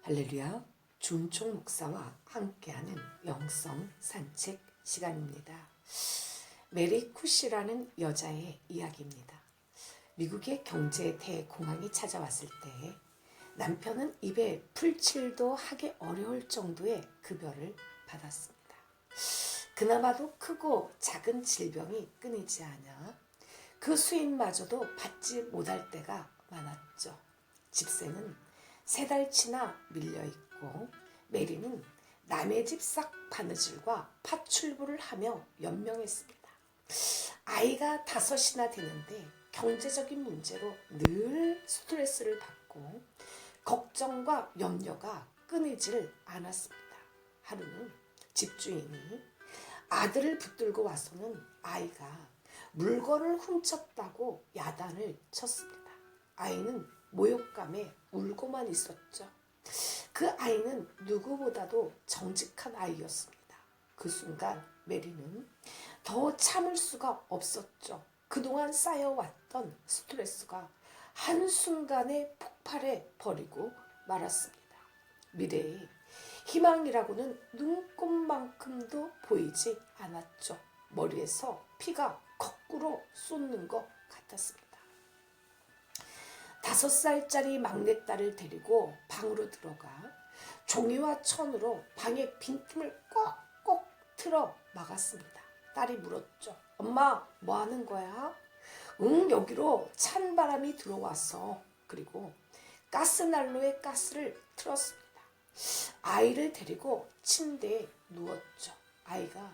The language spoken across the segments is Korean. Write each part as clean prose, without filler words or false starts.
할렐루야, 준총 목사와 함께하는 영성 산책 시간입니다. 메리 쿠시라는 여자의 이야기입니다. 미국의 경제 대공황이 찾아왔을 때 남편은 입에 풀칠도 하기 어려울 정도의 급여를 받았습니다. 그나마도 크고 작은 질병이 끊이지 않아 그 수입마저도 받지 못할 때가 많았죠. 집세는 3달치나 밀려있고 메리는 남의 집 싹 바느질과 팥출부를 하며 연명했습니다. 아이가 5이나 되는데 경제적인 문제로 늘 스트레스를 받고 걱정과 염려가 끊이질 않았습니다. 하루는 집주인이 아들을 붙들고 와서는 아이가 물건을 훔쳤다고 야단을 쳤습니다. 아이는 모욕감에 울고만 있었죠. 그 아이는 누구보다도 정직한 아이였습니다. 그 순간 메리는 더 참을 수가 없었죠. 그동안 쌓여왔던 스트레스가 한순간에 폭발해 버리고 말았습니다. 미래에 희망이라고는 눈곱만큼도 보이지 않았죠. 머리에서 피가 거꾸로 쏟는 것 같았습니다. 5살짜리 막내딸을 데리고 방으로 들어가 종이와 천으로 방의 빈틈을 꼭꼭 틀어 막았습니다. 딸이 물었죠. 엄마, 뭐 하는 거야? 응, 여기로 찬 바람이 들어와서. 그리고 가스난로에 가스를 틀었습니다. 아이를 데리고 침대에 누웠죠. 아이가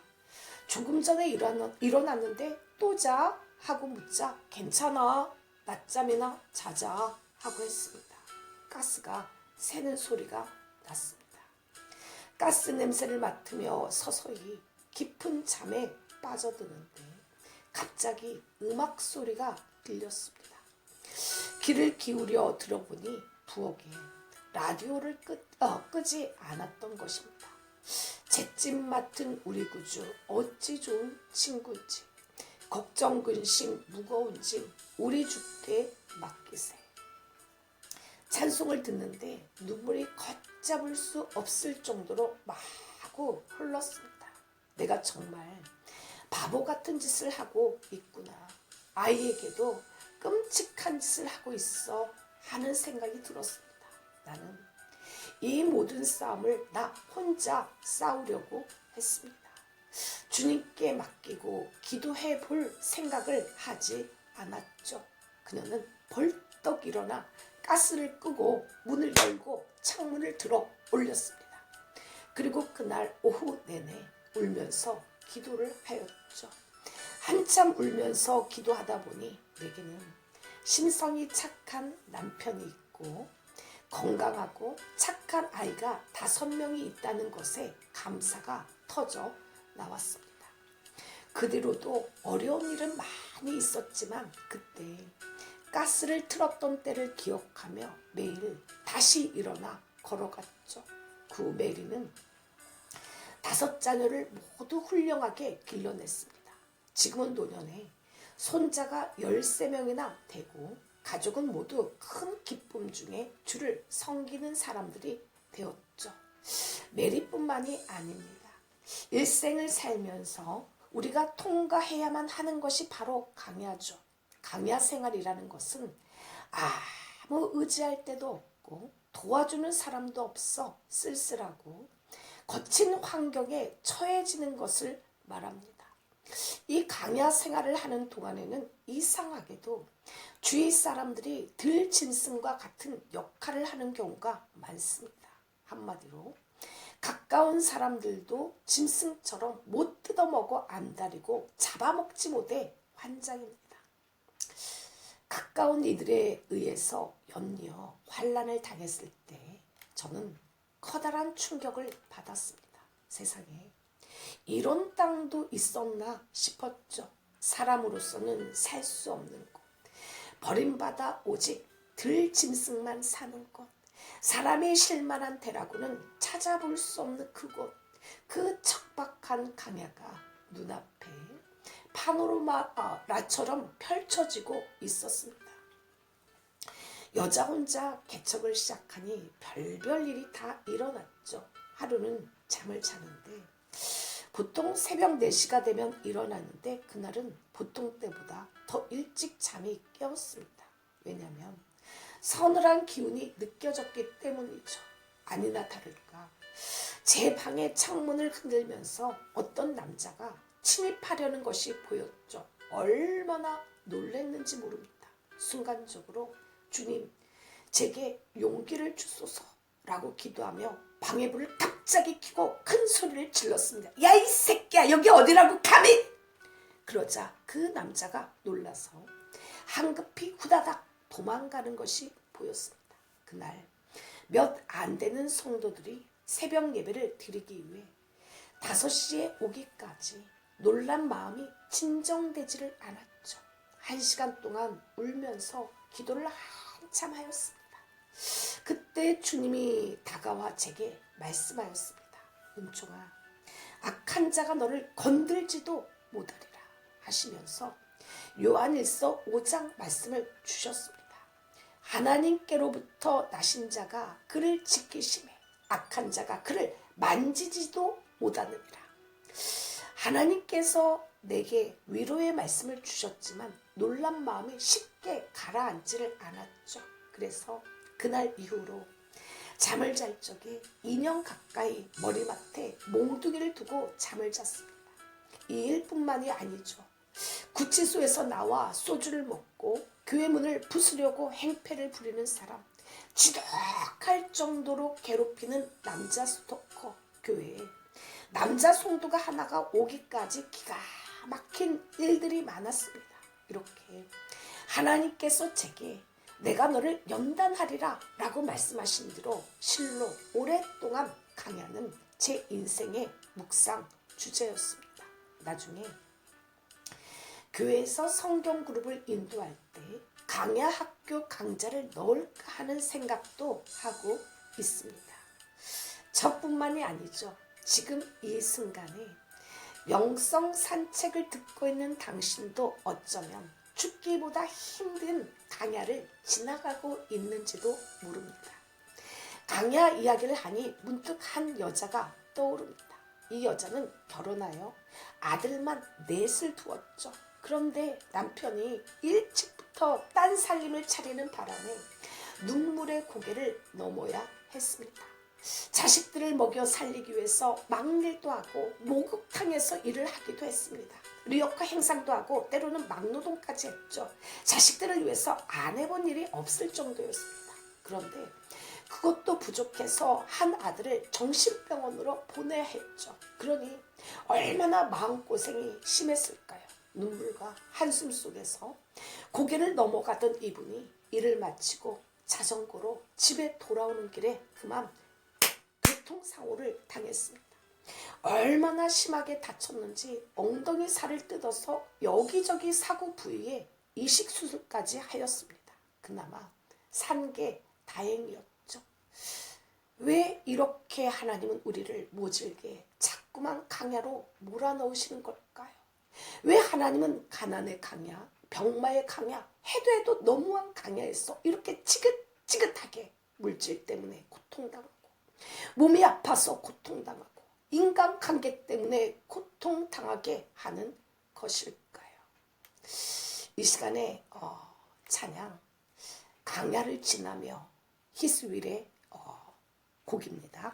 조금 전에 일어났는데 또 자? 하고 묻자 괜찮아. 낮잠이나 자자 하고 했습니다. 가스가 새는 소리가 났습니다. 가스 냄새를 맡으며 서서히 깊은 잠에 빠져드는데 갑자기 음악 소리가 들렸습니다. 귀를 기울여 들어보니 부엌에 라디오를 끄지 않았던 것입니다. 잿집 맡은 우리 구주 어찌 좋은 친구인지 걱정 근심 무거운 짐 우리 주께 맡기세. 찬송을 듣는데 눈물이 걷잡을 수 없을 정도로 마구 흘렀습니다. 내가 정말 바보 같은 짓을 하고 있구나. 아이에게도 끔찍한 짓을 하고 있어 하는 생각이 들었습니다. 나는 이 모든 싸움을 나 혼자 싸우려고 했습니다. 주님께 맡기고 기도해 볼 생각을 하지 않았죠. 그녀는 벌떡 일어나 가스를 끄고 문을 열고 창문을 들어 올렸습니다. 그리고 그날 오후 내내 울면서 기도를 하였죠. 한참 울면서 기도하다 보니 내게는 심성이 착한 남편이 있고 건강하고 착한 아이가 5명이 있다는 것에 감사가 터져 나왔습니다. 그대로도 어려운 일은 많이 있었지만 그때 가스를 틀었던 때를 기억하며 매일 다시 일어나 걸어갔죠. 그 후 메리는 5자녀를 모두 훌륭하게 길러냈습니다. 지금은 노년에 손자가 13명이나 되고 가족은 모두 큰 기쁨 중에 주를 섬기는 사람들이 되었죠. 메리뿐만이 아닙니다. 일생을 살면서 우리가 통과해야만 하는 것이 바로 강야죠. 강야 생활이라는 것은 아무 의지할 데도 없고 도와주는 사람도 없어 쓸쓸하고 거친 환경에 처해지는 것을 말합니다. 이 강야 생활을 하는 동안에는 이상하게도 주위 사람들이 들 짐승과 같은 역할을 하는 경우가 많습니다. 한마디로 가까운 사람들도 짐승처럼 못 뜯어먹어 안달이고 잡아먹지 못해 환장입니다. 가까운 이들에 의해서 연이어 환난을 당했을 때 저는 커다란 충격을 받았습니다. 세상에 이런 땅도 있었나 싶었죠. 사람으로서는 살 수 없는 곳, 버림받아 오직 들 짐승만 사는 곳, 사람이 실만한 데라고는 찾아볼 수 없는 그곳, 그 척박한 강야가 눈앞에 파노라마처럼 펼쳐지고 있었습니다. 여자 혼자 개척을 시작하니 별별 일이 다 일어났죠. 하루는 잠을 자는데 보통 새벽 4시가 되면 일어나는데 그날은 보통 때보다 더 일찍 잠이 깨었습니다. 왜냐하면 서늘한 기운이 느껴졌기 때문이죠. 아니나 다를까 제 방의 창문을 흔들면서 어떤 남자가 침입하려는 것이 보였죠. 얼마나 놀랐는지 모릅니다. 순간적으로 주님, 제게 용기를 주소서라고 기도하며 방의 불을 갑자기 켜고 큰 소리를 질렀습니다. 야, 이 새끼야, 여기 어디라고 감히! 그러자 그 남자가 놀라서 한급히 후다닥 도망가는 것이 보였습니다. 그날 몇 안 되는 성도들이 새벽 예배를 드리기 위해 5시에 오기까지 놀란 마음이 진정되지를 않았죠. 1시간 동안 울면서 기도를 한참 하였습니다. 그때 주님이 다가와 제게 말씀하였습니다. 은총아, 악한 자가 너를 건들지도 못하리라 하시면서 요한일서 5장 말씀을 주셨습니다. 하나님께로부터 나신 자가 그를 지키심에 악한 자가 그를 만지지도 못하느니라. 하나님께서 내게 위로의 말씀을 주셨지만 놀란 마음이 쉽게 가라앉지를 않았죠. 그래서 그날 이후로 잠을 잘 적에 2년 가까이 머리맡에 몽둥이를 두고 잠을 잤습니다. 이 일뿐만이 아니죠. 구치소에서 나와 소주를 먹고 교회 문을 부수려고 행패를 부리는 사람, 지독할 정도로 괴롭히는 남자 스토커, 교회에 남자 성도가 하나가 오기까지 기가 막힌 일들이 많았습니다. 이렇게 하나님께서 제게 내가 너를 연단하리라 라고 말씀하신 대로 실로 오랫동안 강야는 제 인생의 묵상 주제였습니다. 나중에 교회에서 성경 그룹을 인도할 때 강야 학교 강좌를 넣을까 하는 생각도 하고 있습니다. 저뿐만이 아니죠. 지금 이 순간에 영성 산책을 듣고 있는 당신도 어쩌면 죽기보다 힘든 강야를 지나가고 있는지도 모릅니다. 강야 이야기를 하니 문득 한 여자가 떠오릅니다. 이 여자는 결혼하여 아들만 넷을 두었죠. 그런데 남편이 일찍부터 딴 살림을 차리는 바람에 눈물의 고개를 넘어야 했습니다. 자식들을 먹여 살리기 위해서 막일도 하고 목욕탕에서 일을 하기도 했습니다. 리어카 행상도 하고 때로는 막노동까지 했죠. 자식들을 위해서 안 해본 일이 없을 정도였습니다. 그런데 그것도 부족해서 한 아들을 정신병원으로 보내야 했죠. 그러니 얼마나 마음고생이 심했을까요? 눈물과 한숨 속에서 고개를 넘어가던 이분이 일을 마치고 자전거로 집에 돌아오는 길에 그만 교통사고를 당했습니다. 얼마나 심하게 다쳤는지 엉덩이 살을 뜯어서 여기저기 사고 부위에 이식수술까지 하였습니다. 그나마 산 게 다행이었죠. 왜 이렇게 하나님은 우리를 모질게 자꾸만 강야로 몰아넣으시는 걸까요? 왜 하나님은 가난의 강야, 병마의 강야, 해도 너무한 강야에서 이렇게 지긋지긋하게 물질 때문에 고통당하고 몸이 아파서 고통당하고 인간관계 때문에 고통당하게 하는 것일까요? 이 시간에 찬양 강야를 지나며 히스윌의 곡입니다.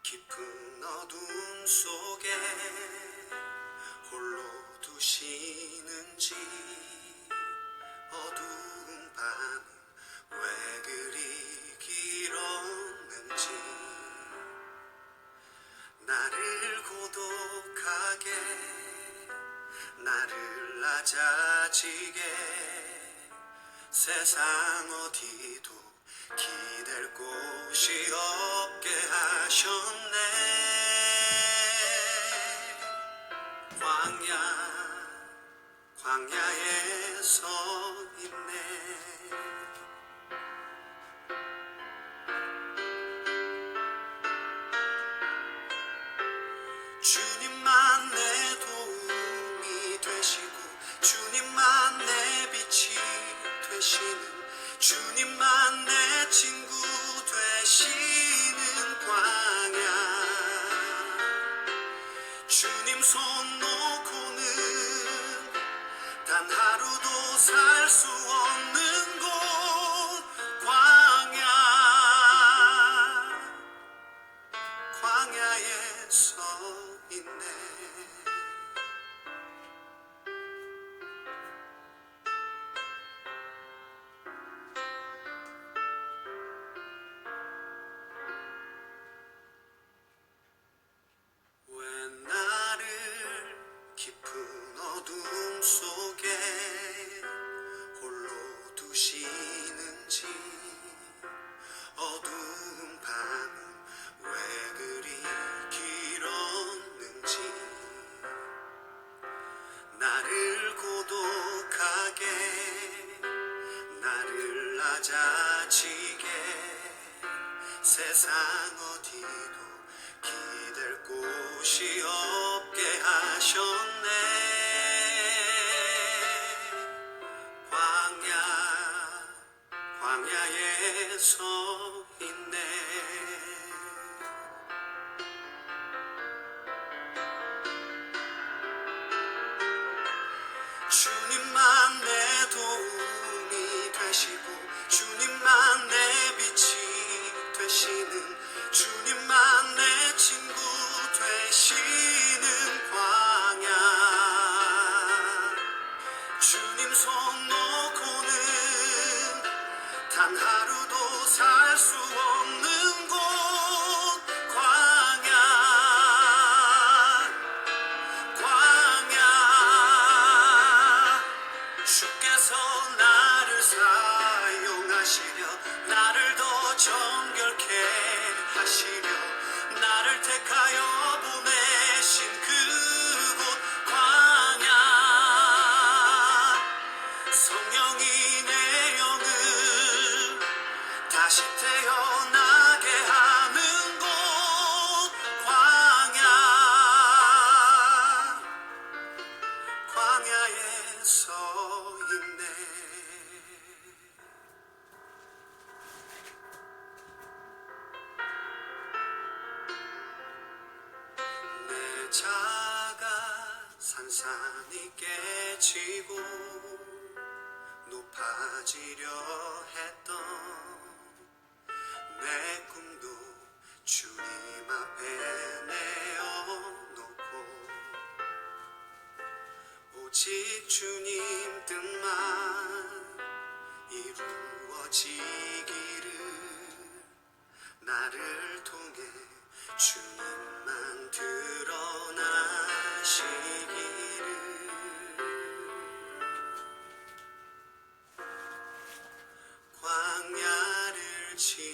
깊은 어둠 속에 홀로 두시는지 어두운 밤은 왜 그리 길었는지 나를 고독하게 나를 낮아지게 세상 어디도 기댈 곳이 없게 하셨네. 광야에 서 있네. 주님만 내 친구 되시는 광야 주님 손 놓고는 단 하루도 살 수 없는 곳 광야에 서 있네. 왜 나를 깊은 어둠 속에 홀로 두시는지 어두운 밤은 왜 그리 길었는지 나를 고독하게 나를 낮아지게 세상 어디도 기댈 곳이 없게 하셨네. 광야에 서 있네. 주님만 내 도움이 되시고 주님만 내 빛이 되시는 주님만 내 친구 되시는 광야 주님 손 놓고는 단 하루도 살 수 없는 곳 광야 주께서 나를 사용하시려 나를 더 정결케 하시려 나를 택하여 보내신 그곳 광야 성령이 내 영을 다시 태어나게 하는 곳 광야에 서 있네. 내 자가 산산이 깨지고 높아지려 했던 내 꿈도 주님 앞에 내어놓고 오직 주님 뜻만 이루어지기를 나를 통해 주님만 드러나시기를 광야를 지나며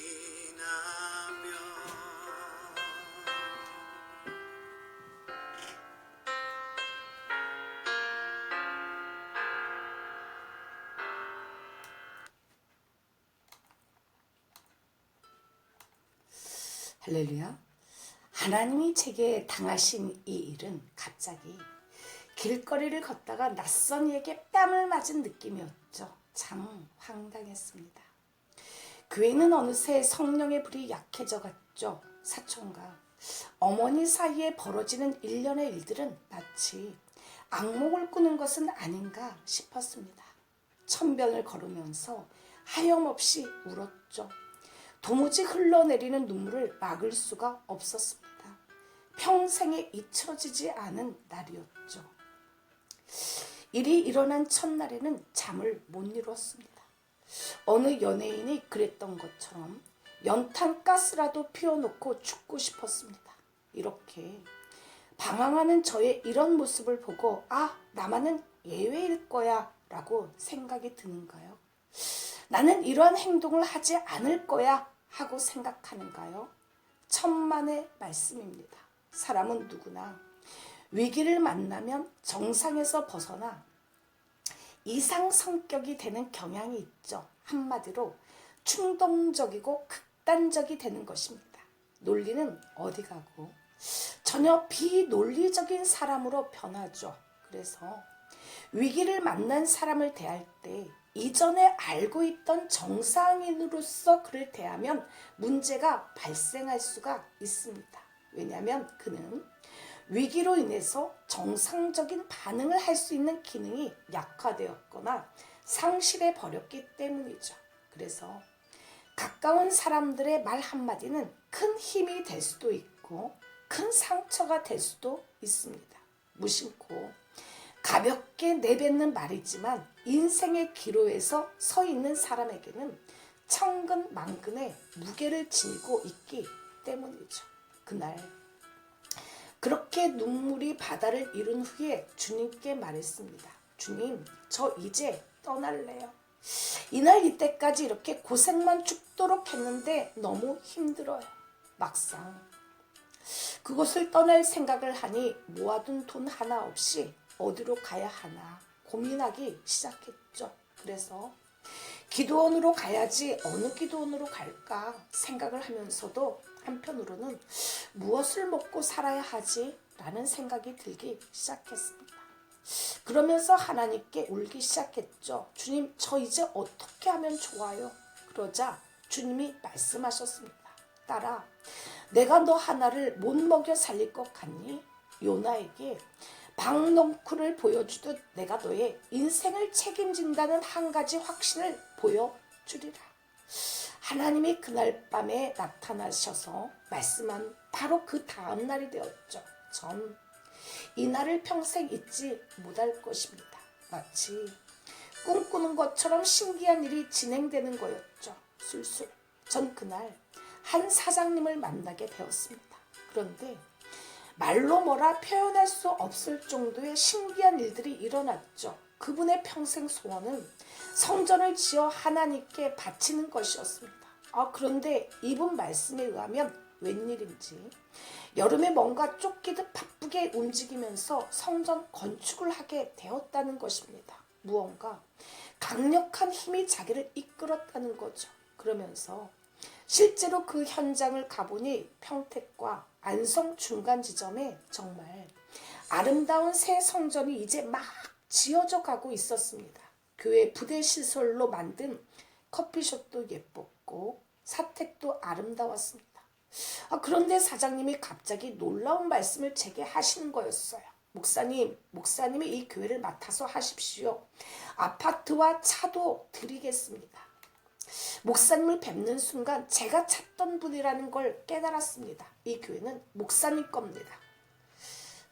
할렐루야. 하나님이 제게 당하신 이 일은 갑자기 길거리를 걷다가 낯선 이에게 뺨을 맞은 느낌이었죠. 참 황당했습니다. 교회는 어느새 성령의 불이 약해져 갔죠. 사촌과 어머니 사이에 벌어지는 일련의 일들은 마치 악몽을 꾸는 것은 아닌가 싶었습니다. 천변을 걸으면서 하염없이 울었죠. 도무지 흘러내리는 눈물을 막을 수가 없었습니다. 평생에 잊혀지지 않은 날이었죠. 일이 일어난 첫날에는 잠을 못 이루었습니다. 어느 연예인이 그랬던 것처럼 연탄 가스라도 피워놓고 죽고 싶었습니다. 이렇게 방황하는 저의 이런 모습을 보고 나만은 예외일 거야 라고 생각이 드는가요? 나는 이러한 행동을 하지 않을 거야 하고 생각하는가요? 천만의 말씀입니다. 사람은 누구나 위기를 만나면 정상에서 벗어나 이상 성격이 되는 경향이 있죠. 한마디로 충동적이고 극단적이 되는 것입니다. 논리는 어디 가고 전혀 비논리적인 사람으로 변하죠. 그래서 위기를 만난 사람을 대할 때 이전에 알고 있던 정상인으로서 그를 대하면 문제가 발생할 수가 있습니다. 왜냐하면 그는 위기로 인해서 정상적인 반응을 할 수 있는 기능이 약화되었거나 상실해 버렸기 때문이죠. 그래서 가까운 사람들의 말 한마디는 큰 힘이 될 수도 있고 큰 상처가 될 수도 있습니다. 무심코 가볍게 내뱉는 말이지만 인생의 기로에서 서 있는 사람에게는 천근만근의 무게를 지니고 있기 때문이죠. 그날 그렇게 눈물이 바다를 이룬 후에 주님께 말했습니다. 주님, 저 이제 떠날래요. 이날 이때까지 이렇게 고생만 죽도록 했는데 너무 힘들어요. 막상 그곳을 떠날 생각을 하니 모아둔 돈 하나 없이 어디로 가야 하나 고민하기 시작했죠. 그래서 기도원으로 가야지 어느 기도원으로 갈까 생각을 하면서도 한편으로는 무엇을 먹고 살아야 하지? 라는 생각이 들기 시작했습니다. 그러면서 하나님께 울기 시작했죠. 주님, 저 이제 어떻게 하면 좋아요? 그러자 주님이 말씀하셨습니다. 딸아, 내가 너 하나를 못 먹여 살릴 것 같니? 요나에게 박넝쿨을 보여주듯 내가 너의 인생을 책임진다는 한 가지 확신을 보여주리라. 하나님이 그날 밤에 나타나셔서 말씀한 바로 그 다음 날이 되었죠. 전 이 날을 평생 잊지 못할 것입니다. 마치 꿈꾸는 것처럼 신기한 일이 진행되는 거였죠. 술술. 전 그날 한 사장님을 만나게 되었습니다. 그런데 말로 뭐라 표현할 수 없을 정도의 신기한 일들이 일어났죠. 그분의 평생 소원은 성전을 지어 하나님께 바치는 것이었습니다. 그런데 이분 말씀에 의하면 웬일인지 여름에 뭔가 쫓기듯 바쁘게 움직이면서 성전 건축을 하게 되었다는 것입니다. 무언가 강력한 힘이 자기를 이끌었다는 거죠. 그러면서 실제로 그 현장을 가보니 평택과 안성 중간 지점에 정말 아름다운 새 성전이 이제 막 지어져 가고 있었습니다. 교회 부대 시설로 만든 커피숍도 예뻤고 사택도 아름다웠습니다. 그런데 사장님이 갑자기 놀라운 말씀을 제게 하시는 거였어요. 목사님이 이 교회를 맡아서 하십시오. 아파트와 차도 드리겠습니다. 목사님을 뵙는 순간 제가 찾던 분이라는 걸 깨달았습니다. 이 교회는 목사님 겁니다.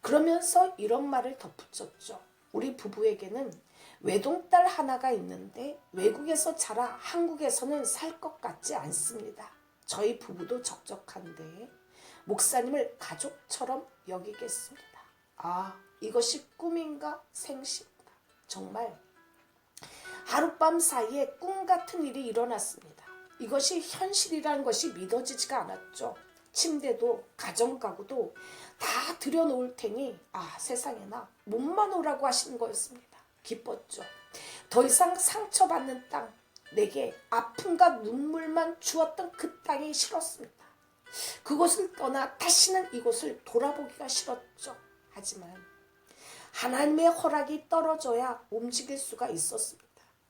그러면서 이런 말을 덧붙였죠. 우리 부부에게는 외동딸 하나가 있는데 외국에서 자라 한국에서는 살 것 같지 않습니다. 저희 부부도 적적한데 목사님을 가족처럼 여기겠습니다. 이것이 꿈인가 생시인가. 정말 하룻밤 사이에 꿈 같은 일이 일어났습니다. 이것이 현실이라는 것이 믿어지지가 않았죠. 침대도 가정가구도 다 들여놓을 테니 세상에나 몸만 오라고 하시는 거였습니다. 기뻤죠. 더 이상 상처받는 땅, 내게 아픔과 눈물만 주었던 그 땅이 싫었습니다. 그곳을 떠나 다시는 이곳을 돌아보기가 싫었죠. 하지만 하나님의 허락이 떨어져야 움직일 수가 있었습니다.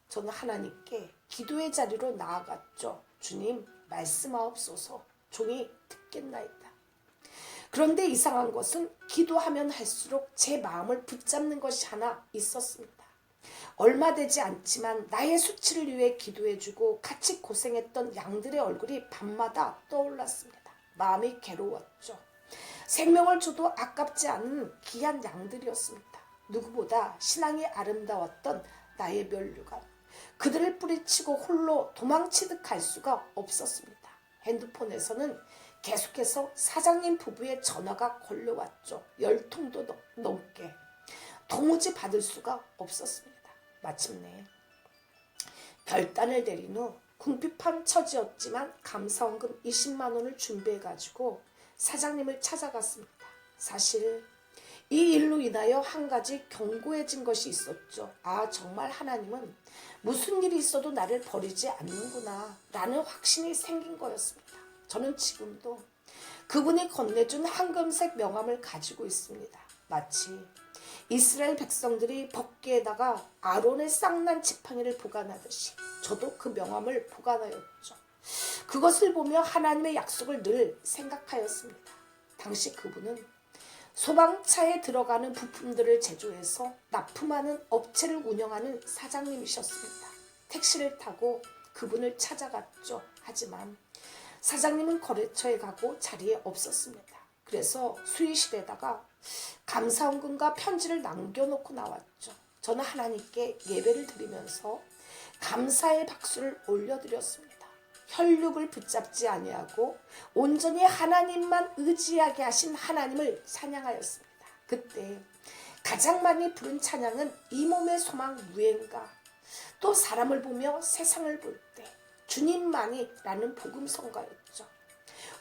저는 하나님께 기도의 자리로 나아갔죠. 주님, 말씀하옵소서. 종이 듣겠나이다. 그런데 이상한 것은 기도하면 할수록 제 마음을 붙잡는 것이 하나 있었습니다. 얼마 되지 않지만 나의 수치를 위해 기도해주고 같이 고생했던 양들의 얼굴이 밤마다 떠올랐습니다. 마음이 괴로웠죠. 생명을 줘도 아깝지 않은 귀한 양들이었습니다. 누구보다 신앙이 아름다웠던 나의 면류관. 그들을 뿌리치고 홀로 도망치듯 갈 수가 없었습니다. 핸드폰에서는 계속해서 사장님 부부의 전화가 걸려왔죠. 10통도 넘게. 도무지 받을 수가 없었습니다. 마침내 결단을 내린 후 궁핍한 처지였지만 감사원금 20만 원을 준비해가지고 사장님을 찾아갔습니다. 사실 이 일로 인하여 한 가지 견고해진 것이 있었죠. 정말 하나님은 무슨 일이 있어도 나를 버리지 않는구나 라는 확신이 생긴 거였습니다. 저는 지금도 그분이 건네준 황금색 명함을 가지고 있습니다. 마치 이스라엘 백성들이 법궤에다가 아론의 쌍난 지팡이를 보관하듯이 저도 그 명함을 보관하였죠. 그것을 보며 하나님의 약속을 늘 생각하였습니다. 당시 그분은 소방차에 들어가는 부품들을 제조해서 납품하는 업체를 운영하는 사장님이셨습니다. 택시를 타고 그분을 찾아갔죠. 하지만 사장님은 거래처에 가고 자리에 없었습니다. 그래서 수의실에다가 감사원금과 편지를 남겨놓고 나왔죠. 저는 하나님께 예배를 드리면서 감사의 박수를 올려드렸습니다. 혈육을 붙잡지 아니하고 온전히 하나님만 의지하게 하신 하나님을 찬양하였습니다. 그때 가장 많이 부른 찬양은 이 몸의 소망 무엔가, 또 사람을 보며 세상을 볼 때 주님만이 라는 복음성가였죠.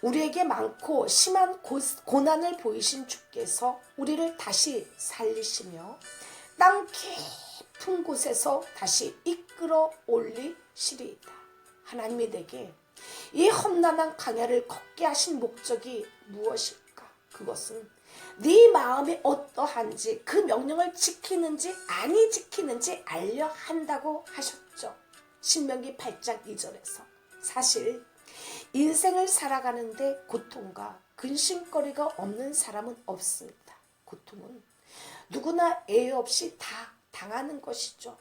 우리에게 많고 심한 고난을 보이신 주께서 우리를 다시 살리시며 땅 깊은 곳에서 다시 이끌어 올리시리이다. 하나님이 내게 이 험난한 광야를 걷게 하신 목적이 무엇일까? 그것은 네 마음이 어떠한지, 그 명령을 지키는지 아니 지키는지 알려 한다고 하셨죠. 신명기 8장 2절에서. 사실 인생을 살아가는데 고통과 근심거리가 없는 사람은 없습니다. 고통은 누구나 예외 없이 다 당하는 것이죠.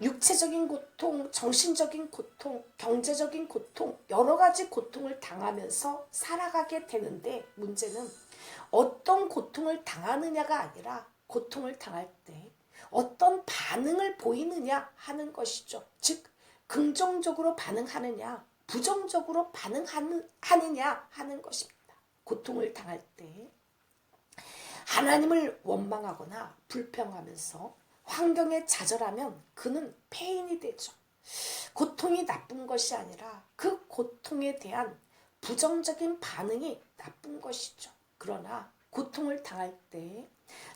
육체적인 고통, 정신적인 고통, 경제적인 고통, 여러 가지 고통을 당하면서 살아가게 되는데, 문제는 어떤 고통을 당하느냐가 아니라 고통을 당할 때 어떤 반응을 보이느냐 하는 것이죠. 즉 긍정적으로 반응하느냐 부정적으로 반응하느냐 하는 것입니다. 고통을 당할 때 하나님을 원망하거나 불평하면서 환경에 좌절하면 그는 폐인이 되죠. 고통이 나쁜 것이 아니라 그 고통에 대한 부정적인 반응이 나쁜 것이죠. 그러나 고통을 당할 때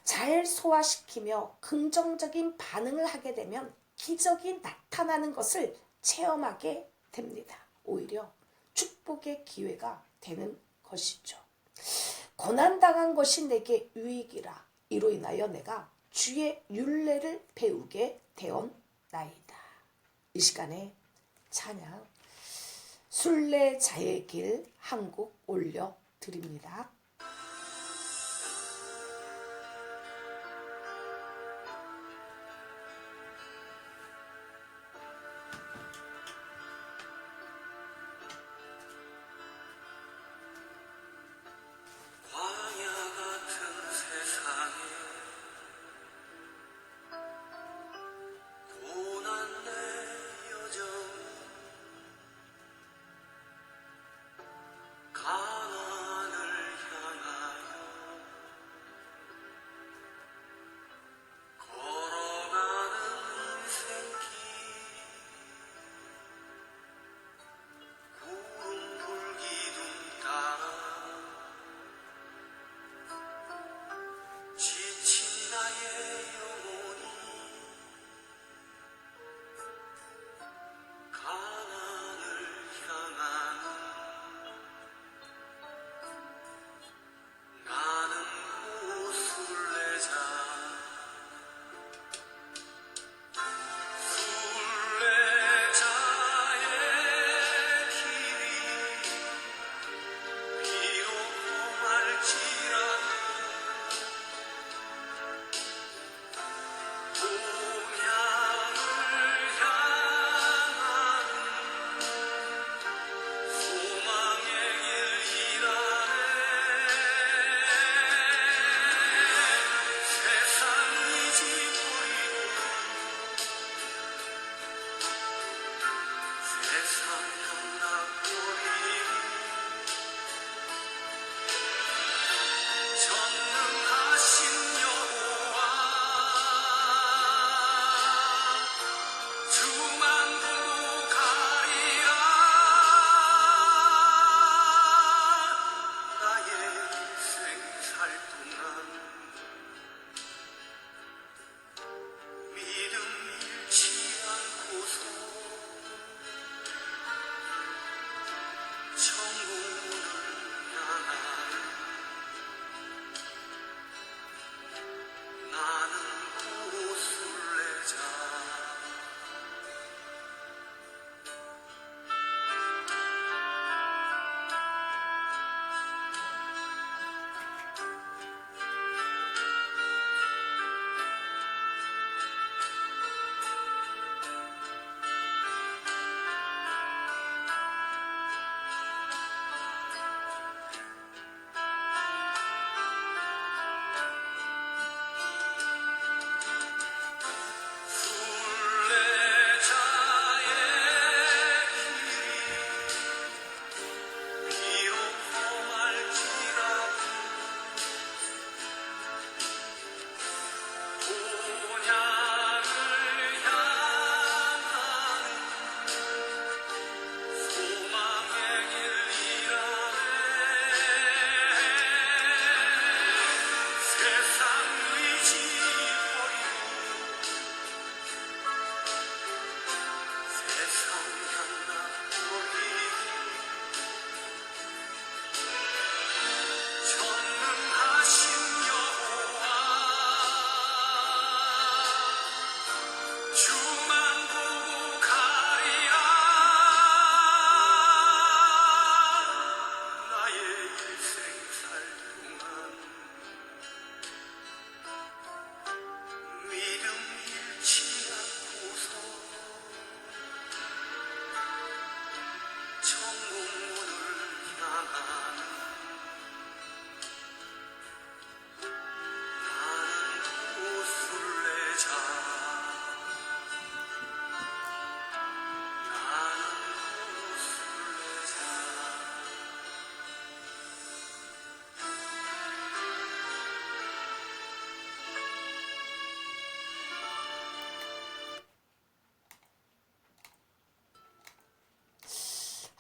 잘 소화시키며 긍정적인 반응을 하게 되면 기적이 나타나는 것을 체험하게 됩니다. 오히려 축복의 기회가 되는 것이죠. 고난당한 것이 내게 유익이라. 이로 인하여 내가 주의 율례를 배우게 되었나이다. 이 시간에 찬양 순례자의 길 한 곡 올려드립니다. 광야 같은 세상에 고난 내 여정 가난을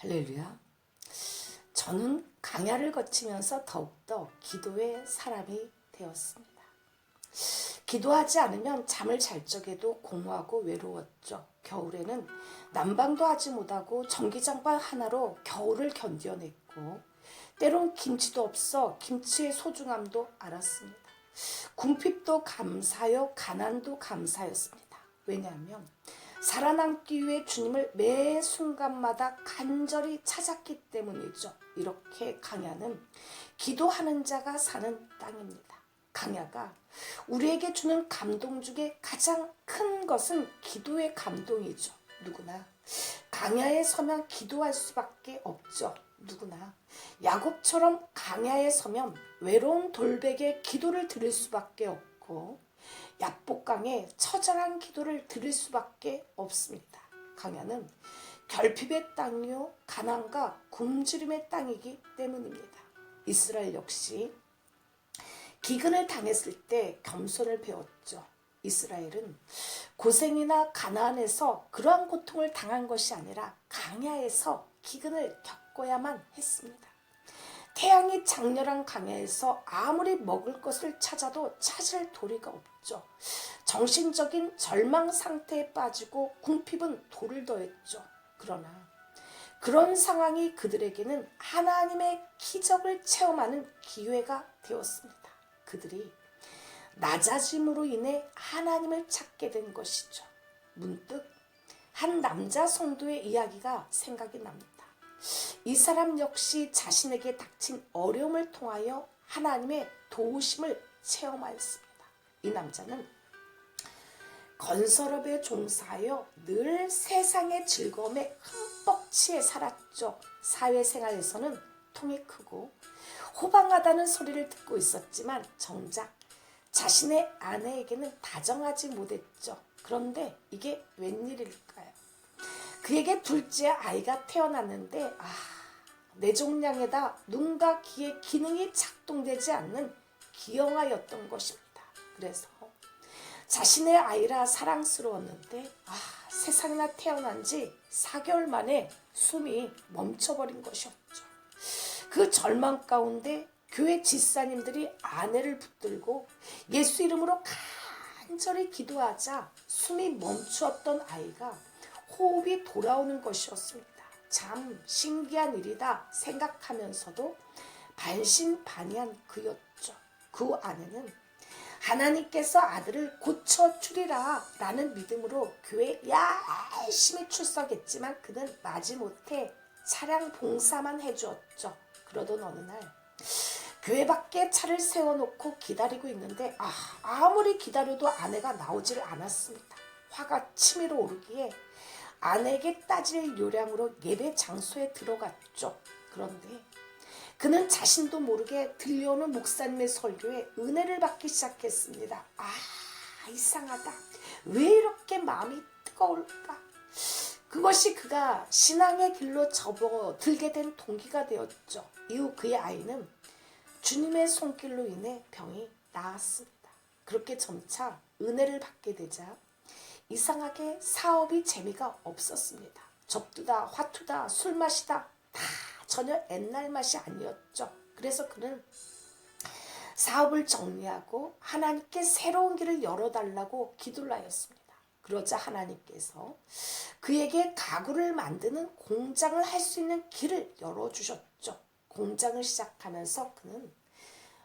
할렐루야. 저는 강야를 거치면서 더욱더 기도의 사람이 되었습니다. 기도하지 않으면 잠을 잘 적에도 공허하고 외로웠죠. 겨울에는 난방도 하지 못하고 전기장판 하나로 겨울을 견뎌냈고, 때론 김치도 없어 김치의 소중함도 알았습니다. 궁핍도 감사요, 가난도 감사였습니다. 왜냐하면 살아남기 위해 주님을 매 순간마다 간절히 찾았기 때문이죠. 이렇게 강야는 기도하는 자가 사는 땅입니다. 강야가 우리에게 주는 감동 중에 가장 큰 것은 기도의 감동이죠. 누구나 강야에 서면 기도할 수밖에 없죠. 누구나 야곱처럼 강야에 서면 외로운 돌베개 기도를 드릴 수밖에 없고, 야복강에 처절한 기도를 드릴 수밖에 없습니다. 강야는 결핍의 땅이요, 가난과 굶주림의 땅이기 때문입니다. 이스라엘 역시 기근을 당했을 때 겸손을 배웠죠. 이스라엘은 고생이나 가난에서 그러한 고통을 당한 것이 아니라 강야에서 기근을 겪어야만 했습니다. 태양이 장렬한 강야에서 아무리 먹을 것을 찾아도 찾을 도리가 없죠. 정신적인 절망 상태에 빠지고 궁핍은 돌을 더했죠. 그러나 그런 상황이 그들에게는 하나님의 기적을 체험하는 기회가 되었습니다. 그들이 낮아짐으로 인해 하나님을 찾게 된 것이죠. 문득 한 남자 성도의 이야기가 생각이 납니다. 이 사람 역시 자신에게 닥친 어려움을 통하여 하나님의 도우심을 체험하였습니다. 이 남자는 건설업에 종사하여 늘 세상의 즐거움에 흠뻑 취해 살았죠. 사회생활에서는 통이 크고 호방하다는 소리를 듣고 있었지만 정작 자신의 아내에게는 다정하지 못했죠. 그런데 이게 웬일일까요? 그에게 둘째 아이가 태어났는데 뇌종양에다 눈과 귀의 기능이 작동되지 않는 기형아였던 것입니다. 그래서 자신의 아이라 사랑스러웠는데 세상에나 태어난 지 4개월 만에 숨이 멈춰버린 것이었죠. 그 절망 가운데 교회 집사님들이 아내를 붙들고 예수 이름으로 간절히 기도하자 숨이 멈추었던 아이가 호흡이 돌아오는 것이었습니다. 참 신기한 일이다 생각하면서도 반신반의한 그였죠. 그 아내는 하나님께서 아들을 고쳐주리라 라는 믿음으로 교회에 열심히 출석했지만 그는 마지못해 차량 봉사만 해주었죠. 그러던 어느 날 교회 밖에 차를 세워놓고 기다리고 있는데 아무리 기다려도 아내가 나오질 않았습니다. 화가 치밀어 오르기에 아내에게 따질 요량으로 예배 장소에 들어갔죠. 그런데 그는 자신도 모르게 들려오는 목사님의 설교에 은혜를 받기 시작했습니다. 이상하다. 왜 이렇게 마음이 뜨거울까? 그것이 그가 신앙의 길로 접어들게 된 동기가 되었죠. 이후 그의 아이는 주님의 손길로 인해 병이 나았습니다. 그렇게 점차 은혜를 받게 되자 이상하게 사업이 재미가 없었습니다. 접두다, 화투다, 술 마시다 다 전혀 옛날 맛이 아니었죠. 그래서 그는 사업을 정리하고 하나님께 새로운 길을 열어달라고 기도를 하였습니다. 그러자 하나님께서 그에게 가구를 만드는 공장을 할 수 있는 길을 열어주셨죠. 공장을 시작하면서 그는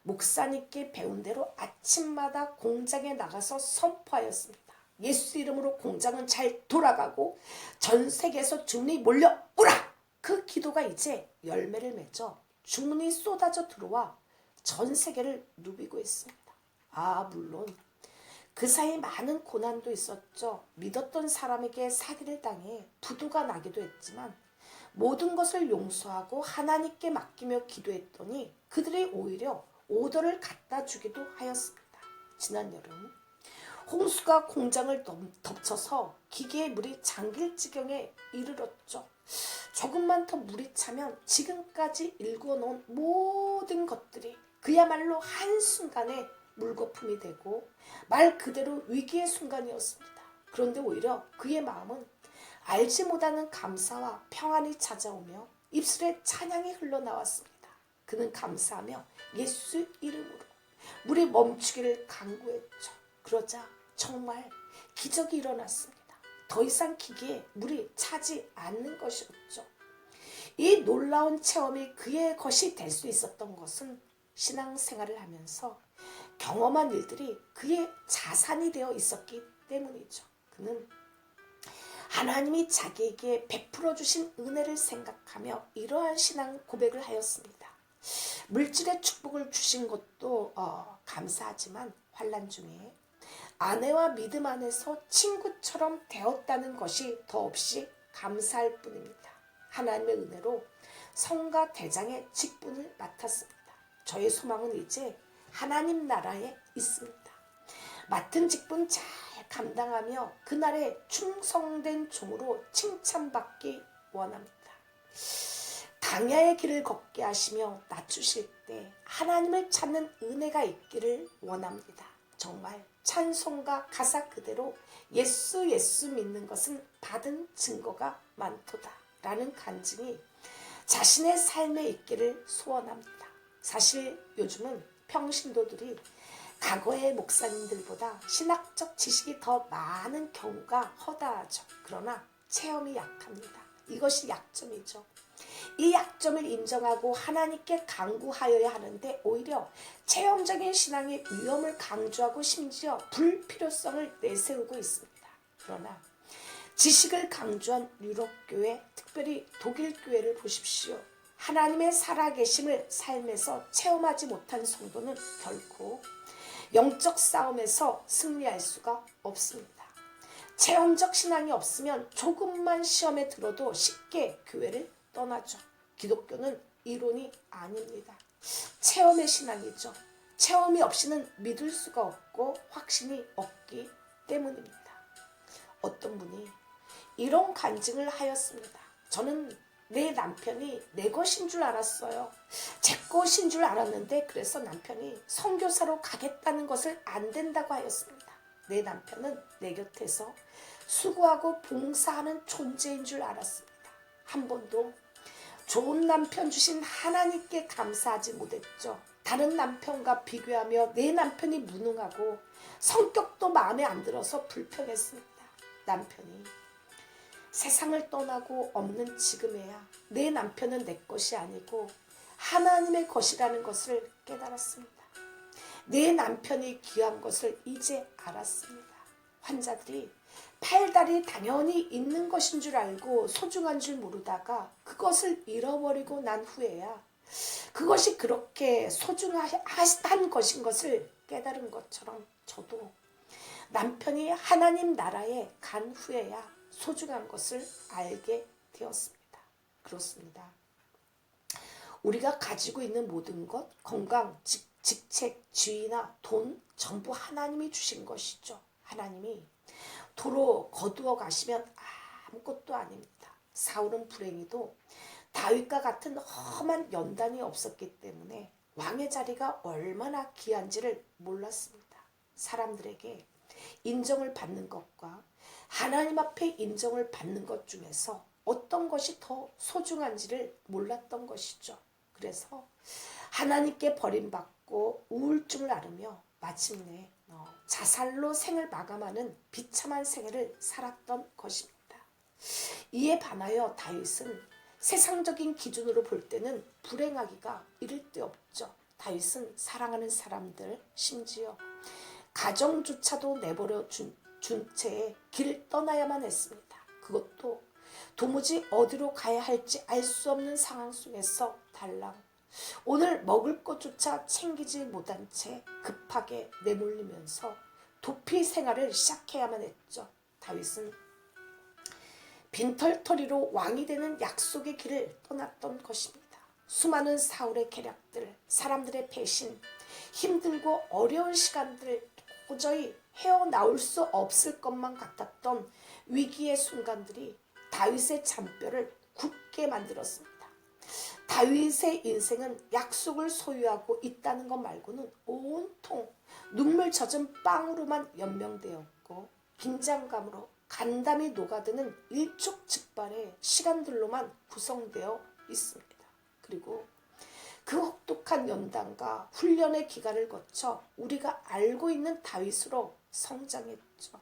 목사님께 배운 대로 아침마다 공장에 나가서 선포하였습니다. 예수 이름으로 공장은 잘 돌아가고 전 세계에서 주문이 몰려오라! 그 기도가 이제 열매를 맺어 주문이 쏟아져 들어와 전 세계를 누비고 있습니다. 물론 그 사이 많은 고난도 있었죠. 믿었던 사람에게 사기를 당해 부도가 나기도 했지만 모든 것을 용서하고 하나님께 맡기며 기도했더니 그들이 오히려 오더를 갖다 주기도 하였습니다. 지난 여름 홍수가 공장을 덮쳐서 기계의 물이 잠길 지경에 이르렀죠. 조금만 더 물이 차면 지금까지 일궈놓은 모든 것들이 그야말로 한순간에 물거품이 되고 말 그대로 위기의 순간이었습니다. 그런데 오히려 그의 마음은 알지 못하는 감사와 평안이 찾아오며 입술에 찬양이 흘러나왔습니다. 그는 감사하며 예수 이름으로 물이 멈추기를 간구했죠. 그러자 정말 기적이 일어났습니다. 더 이상 기계에 물이 차지 않는 것이었죠. 이 놀라운 체험이 그의 것이 될 수 있었던 것은 신앙생활을 하면서 경험한 일들이 그의 자산이 되어 있었기 때문이죠. 그는 하나님이 자기에게 베풀어 주신 은혜를 생각하며 이러한 신앙 고백을 하였습니다. 물질의 축복을 주신 것도 감사하지만 환난 중에 아내와 믿음 안에서 친구처럼 되었다는 것이 더없이 감사할 뿐입니다. 하나님의 은혜로 성가 대장의 직분을 맡았습니다. 저의 소망은 이제 하나님 나라에 있습니다. 맡은 직분 잘 감당하며 그날의 충성된 종으로 칭찬받기 원합니다. 강야의 길을 걷게 하시며 낮추실 때 하나님을 찾는 은혜가 있기를 원합니다. 정말 찬송가 가사 그대로 예수 예수 믿는 것은 받은 증거가 많도다 라는 간증이 자신의 삶에 있기를 소원합니다. 사실 요즘은 평신도들이 과거의 목사님들보다 신학적 지식이 더 많은 경우가 허다하죠. 그러나 체험이 약합니다. 이것이 약점이죠. 이 약점을 인정하고 하나님께 간구하여야 하는데 오히려 체험적인 신앙의 위험을 강조하고 심지어 불필요성을 내세우고 있습니다. 그러나 지식을 강조한 유럽교회, 특별히 독일교회를 보십시오. 하나님의 살아계심을 삶에서 체험하지 못한 성도는 결코 영적 싸움에서 승리할 수가 없습니다. 체험적 신앙이 없으면 조금만 시험에 들어도 쉽게 교회를 떠나죠. 기독교는 이론이 아닙니다. 체험의 신앙이죠. 체험이 없이는 믿을 수가 없고 확신이 없기 때문입니다. 어떤 분이 이런 간증을 하였습니다. 저는 내 남편이 내 것인 줄 알았어요. 제 것인 줄 알았는데 그래서 남편이 선교사로 가겠다는 것을 안 된다고 하였습니다. 내 남편은 내 곁에서 수고하고 봉사하는 존재인 줄 알았습니다. 한 번도 좋은 남편 주신 하나님께 감사하지 못했죠. 다른 남편과 비교하며 내 남편이 무능하고 성격도 마음에 안 들어서 불평했습니다. 남편이 세상을 떠나고 없는 지금에야 내 남편은 내 것이 아니고 하나님의 것이라는 것을 깨달았습니다. 내 남편이 귀한 것을 이제 알았습니다. 환자들이 팔다리 당연히 있는 것인 줄 알고 소중한 줄 모르다가 그것을 잃어버리고 난 후에야 그것이 그렇게 소중한 것인 것을 깨달은 것처럼 저도 남편이 하나님 나라에 간 후에야 소중한 것을 알게 되었습니다. 그렇습니다. 우리가 가지고 있는 모든 것, 건강, 직책, 지위나 돈 전부 하나님이 주신 것이죠. 하나님이 도로 거두어 가시면 아무것도 아닙니다. 사울은 불행히도 다윗과 같은 험한 연단이 없었기 때문에 왕의 자리가 얼마나 귀한지를 몰랐습니다. 사람들에게 인정을 받는 것과 하나님 앞에 인정을 받는 것 중에서 어떤 것이 더 소중한지를 몰랐던 것이죠. 그래서 하나님께 버림받고 우울증을 앓으며 마침내 자살로 생을 마감하는 비참한 생애를 살았던 것입니다. 이에 반하여 다윗은 세상적인 기준으로 볼 때는 불행하기가 이를 데 없죠. 다윗은 사랑하는 사람들, 심지어 가정조차도 내버려 준 채에 길을 떠나야만 했습니다. 그것도 도무지 어디로 가야 할지 알 수 없는 상황 속에서 달랑 오늘 먹을 것조차 챙기지 못한 채 급하게 내몰리면서 도피 생활을 시작해야만 했죠. 다윗은 빈털터리로 왕이 되는 약속의 길을 떠났던 것입니다. 수많은 사울의 계략들, 사람들의 배신, 힘들고 어려운 시간들을 도저히 헤어나올 수 없을 것만 같았던 위기의 순간들이 다윗의 잔뼈를 굳게 만들었습니다. 다윗의 인생은 약속을 소유하고 있다는 것 말고는 온통 눈물 젖은 빵으로만 연명되었고 긴장감으로 간담이 녹아드는 일촉즉발의 시간들로만 구성되어 있습니다. 그리고 그 혹독한 연단과 훈련의 기간을 거쳐 우리가 알고 있는 다윗으로 성장했죠.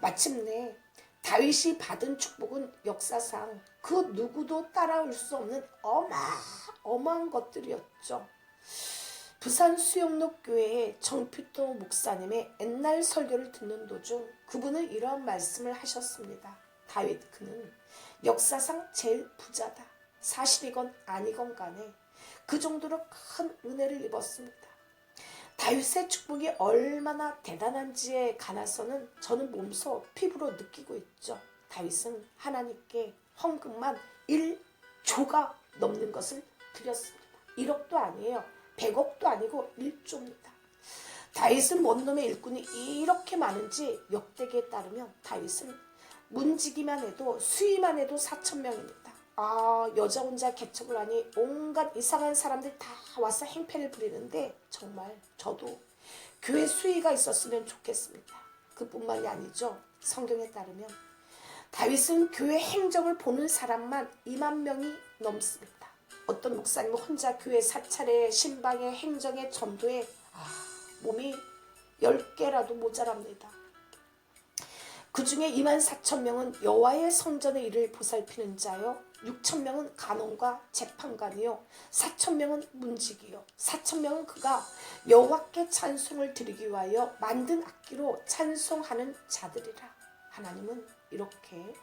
마침내 다윗이 받은 축복은 역사상 그 누구도 따라올 수 없는 어마어마한 것들이었죠. 부산 수영록 교회의 정필도 목사님의 옛날 설교를 듣는 도중 그분은 이러한 말씀을 하셨습니다. 다윗 그는 역사상 제일 부자다. 사실이건 아니건 간에 그 정도로 큰 은혜를 입었습니다. 다윗의 축복이 얼마나 대단한지에 관해서는 저는 몸소 피부로 느끼고 있죠. 다윗은 하나님께 헌금만 1조가 넘는 것을 드렸습니다. 1억도 아니에요. 100억도 아니고 1조입니다. 다윗은 뭔 놈의 일꾼이 이렇게 많은지 역대기에 따르면 다윗은 문지기만 해도 수위만 해도 4,000명입니다. 여자 혼자 개척을 하니 온갖 이상한 사람들 다 와서 행패를 부리는데 정말 저도 교회 수위가 있었으면 좋겠습니다. 그뿐만이 아니죠. 성경에 따르면 다윗은 교회 행정을 보는 사람만 2만 명이 넘습니다. 어떤 목사님은 혼자 교회 사찰에 신방에 행정에 전도에 몸이 10개라도 모자랍니다. 그 중에 24,000명은 여호와의 성전의 일을 보살피는 자요, 6,000명은 간원과 재판관이요, 4,000명은 문지기요, 4,000명은 그가 여호와께 찬송을 드리기 위하여 만든 악기로 찬송하는 자들이라. 하나님은 이렇게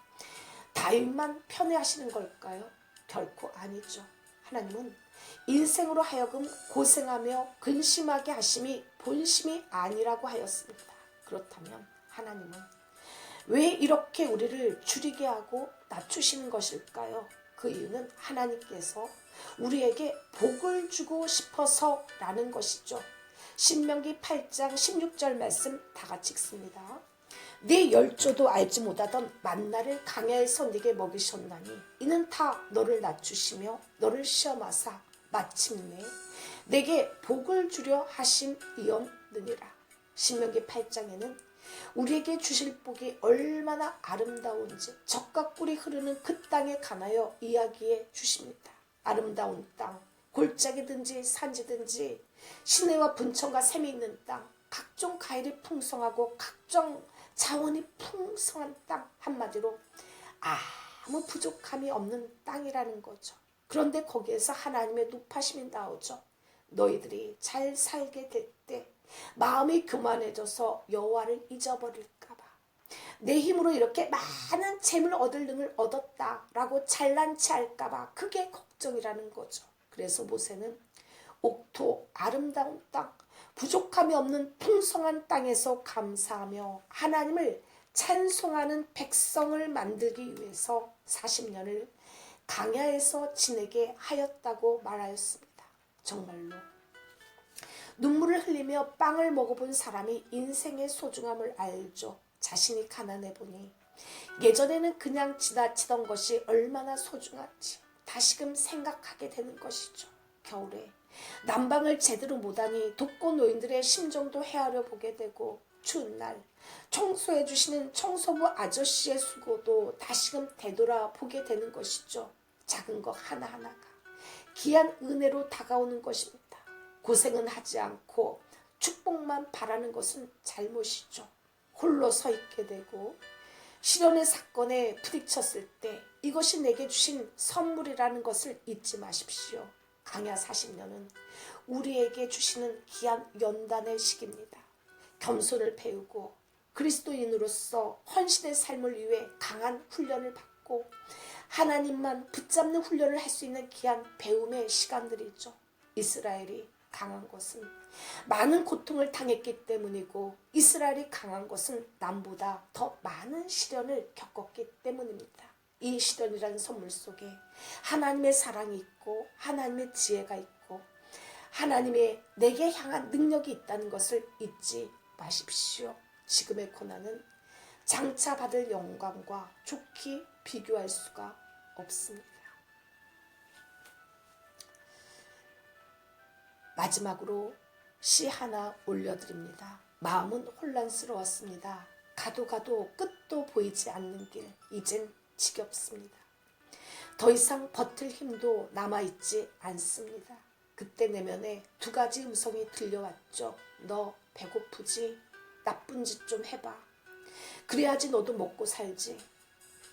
다윗만 편애하시는 걸까요? 결코 아니죠. 하나님은 인생으로 하여금 고생하며 근심하게 하심이 본심이 아니라고 하였습니다. 그렇다면 하나님은 왜 이렇게 우리를 줄이게 하고 낮추시는 것일까요? 그 이유는 하나님께서 우리에게 복을 주고 싶어서라는 것이죠. 신명기 8장 16절 말씀 다 같이 읽습니다. 네 열조도 알지 못하던 만나를 강야에서 네게 먹이셨나니 이는 다 너를 낮추시며 너를 시험하사 마침내 내게 복을 주려 하심이었느니라. 신명기 8장에는 우리에게 주실 복이 얼마나 아름다운지 적과 꿀이 흐르는 그 땅에 관하여 이야기해 주십니다. 아름다운 땅, 골짜기든지 산지든지 시내와 분천과 샘이 있는 땅, 각종 과일이 풍성하고 각종 자원이 풍성한 땅, 한마디로 아무 부족함이 없는 땅이라는 거죠. 그런데 거기에서 하나님의 높아심이 나오죠. 너희들이 잘 살게 될 때 마음이 교만해져서 여호와를 잊어버릴까 봐, 내 힘으로 이렇게 많은 재물 얻을 능을 얻었다라고 잘난치 할까 봐 그게 걱정이라는 거죠. 그래서 모세는 옥토 아름다운 땅, 부족함이 없는 풍성한 땅에서 감사하며 하나님을 찬송하는 백성을 만들기 위해서 40년을 강야에서 지내게 하였다고 말하였습니다. 정말로 눈물을 흘리며 빵을 먹어본 사람이 인생의 소중함을 알죠. 자신이 가난해 보니 예전에는 그냥 지나치던 것이 얼마나 소중한지 다시금 생각하게 되는 것이죠. 겨울에 난방을 제대로 못하니 독거노인들의 심정도 헤아려 보게 되고, 추운 날 청소해 주시는 청소부 아저씨의 수고도 다시금 되돌아보게 되는 것이죠. 작은 것 하나하나가 귀한 은혜로 다가오는 것입니다. 고생은 하지 않고 축복만 바라는 것은 잘못이죠. 홀로 서 있게 되고 시련의 사건에 부딪혔을 때 이것이 내게 주신 선물이라는 것을 잊지 마십시오. 강야 40년은 우리에게 주시는 귀한 연단의 시기입니다. 겸손을 배우고 그리스도인으로서 헌신의 삶을 위해 강한 훈련을 받고 하나님만 붙잡는 훈련을 할 수 있는 귀한 배움의 시간들이죠. 이스라엘이 강한 것은 많은 고통을 당했기 때문이고, 이스라엘이 강한 것은 남보다 더 많은 시련을 겪었기 때문입니다. 이 시련이라는 선물 속에 하나님의 사랑이 있고 하나님의 지혜가 있고 하나님의 내게 향한 능력이 있다는 것을 잊지 마십시오. 지금의 고난은 장차 받을 영광과 좋게 비교할 수가 없습니다. 마지막으로 시 하나 올려드립니다. 마음은 혼란스러웠습니다. 가도 가도 끝도 보이지 않는 길, 이젠 지겹습니다. 더 이상 버틸 힘도 남아있지 않습니다. 그때 내면에 두 가지 음성이 들려왔죠. 너 배고프지? 나쁜 짓 좀 해봐. 그래야지 너도 먹고 살지.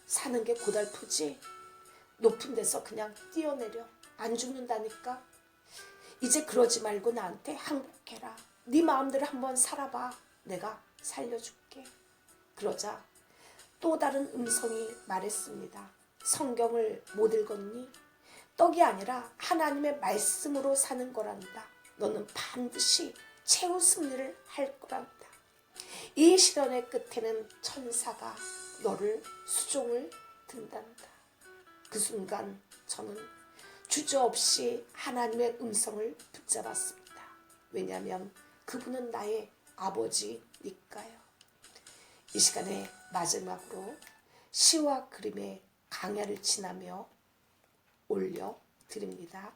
사는 게 고달프지? 높은 데서 그냥 뛰어내려. 안 죽는다니까. 이제 그러지 말고 나한테 항복해라. 네 마음대로 한번 살아봐. 내가 살려줄게. 그러자 또 다른 음성이 말했습니다. 성경을 못 읽었니? 떡이 아니라 하나님의 말씀으로 사는 거란다. 너는 반드시 최후 승리를 할 거란다. 이 시련의 끝에는 천사가 너를 수종을 든단다. 그 순간 저는 주저없이 하나님의 음성을 붙잡았습니다. 왜냐하면 그분은 나의 아버지니까요. 이 시간에 마지막으로 시와 그림의 강야를 지나며 올려드립니다.